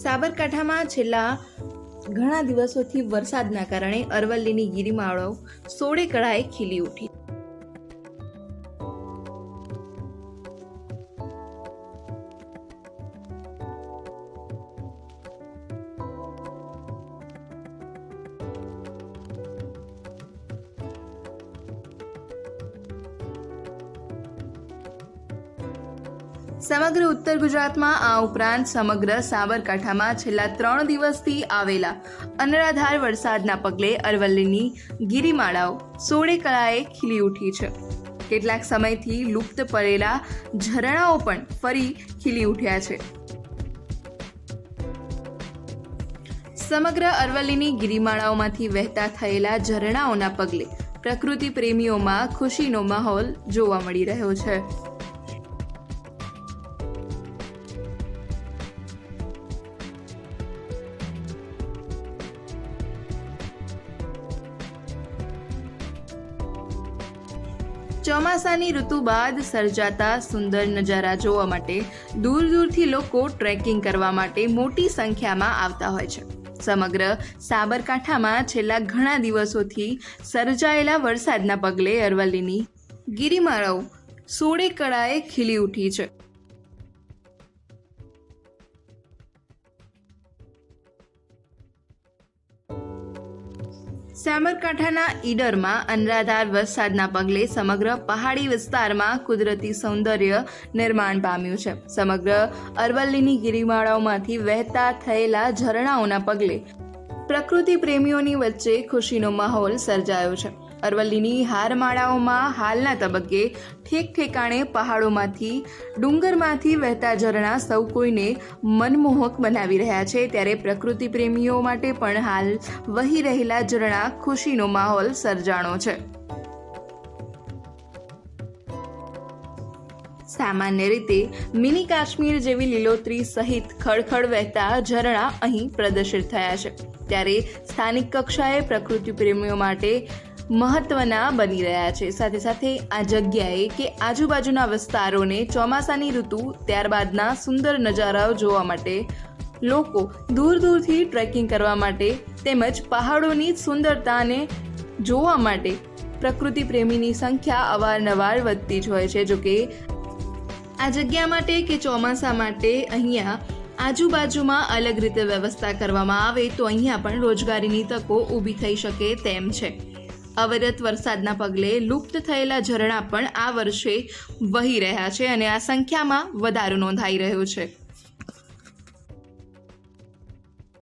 સાબરકાંઠામાં છેલ્લા ઘણા દિવસોથી વરસાદના કારણે અરવલ્લીની ગિરિમાળાઓ સોળે કળાએ ખીલી ઉઠી। સમગ્ર ઉત્તર ગુજરાતમાં આ ઉપરાંત સમગ્ર સાબરકાંઠામાં છેલ્લા 3 દિવસથી આવેલા અનરાધાર વરસાદના પગલે અરવલ્લીની ગિરિમાળાઓ સોળે કળાએ ખીલી ઉઠી છે। કેટલાક સમયથી લુપ્ત પડેલા ઝરણાઓ પણ ફરી ખીલી ઉઠ્યા છે। સમગ્ર અરવલ્લીની ગિરિમાળાઓમાંથી વહેતા થયેલા ઝરણાઓના પગલે પ્રકૃતિ પ્રેમીઓમાં ખુશીનો માહોલ જોવા મળી રહ્યો છે। ચોમાસાની ઋતુ બાદ સર્જાતા સુંદર નજારા જોવા માટે દૂર દૂરથી લોકો ટ્રેકિંગ કરવા માટે મોટી સંખ્યામાં આવતા હોય છે। સમગ્ર સાબરકાંઠામાં છેલ્લા ઘણા દિવસોથી સર્જાયેલા વરસાદના પગલે અરવલ્લીની ગિરિમાળાઓ સોળે કળાએ ખીલી ઉઠી છે। સાબરકાંઠાના ઈડરમાં અનરાધાર વરસાદના પગલે સમગ્ર પહાડી વિસ્તારમાં કુદરતી સૌંદર્ય નિર્માણ પામ્યું છે। સમગ્ર અરવલ્લીની ગિરિમાળાઓમાંથી વહેતા થયેલા ઝરણાઓના પગલે પ્રકૃતિ પ્રેમીઓની વચ્ચે ખુશીનો માહોલ સર્જાયો છે। અરવલ્લીની હારમાળાઓમાં હાલના તબક્કે ઠેક ઠેકાણે પહાડોમાંથી ડુંગરમાંથી વહેતા ઝરણા સૌ કોઈને મનમોહક બનાવી રહ્યા છે, ત્યારે પ્રકૃતિ પ્રેમીઓ માટે પણ હાલ વહી રહેલા ઝરણા ખુશીનો માહોલ સર્જાણો છે। સામાન્ય રીતે મિની કાશ્મીર જેવી લીલોતરી સહિત ખળખળ વહેતા ઝરણા અહીં પ્રદર્શિત થયા છે, ત્યારે સ્થાનિક કક્ષાએ પ્રકૃતિ પ્રેમીઓ માટે મહત્વના બની રહ્યા છે। સાથે સાથે આ જગ્યાએ કે આજુબાજુના વિસ્તારોને ચોમાસાની ઋતુ ત્યારબાદના સુંદર નજારાઓ જોવા માટે લોકો દૂર દૂરથી ટ્રેકિંગ કરવા માટે તેમજ પહાડોની સુંદરતાને જોવા માટે પ્રકૃતિ પ્રેમીની સંખ્યા અવારનવાર વધતી જ હોય છે। જોકે આ જગ્યા માટે કે ચોમાસા માટે અહીંયા આજુબાજુમાં અલગ રીતે વ્યવસ્થા કરવામાં આવે તો અહીંયા પણ રોજગારીની તકો ઊભી થઈ શકે તેમ છે। અવિરત વરસાદના પગલે લુપ્ત થયેલા ઝરણા પણ આ વર્ષે વહી રહ્યા છે અને આ સંખ્યામાં વધારો નોંધાઈ રહ્યો છે।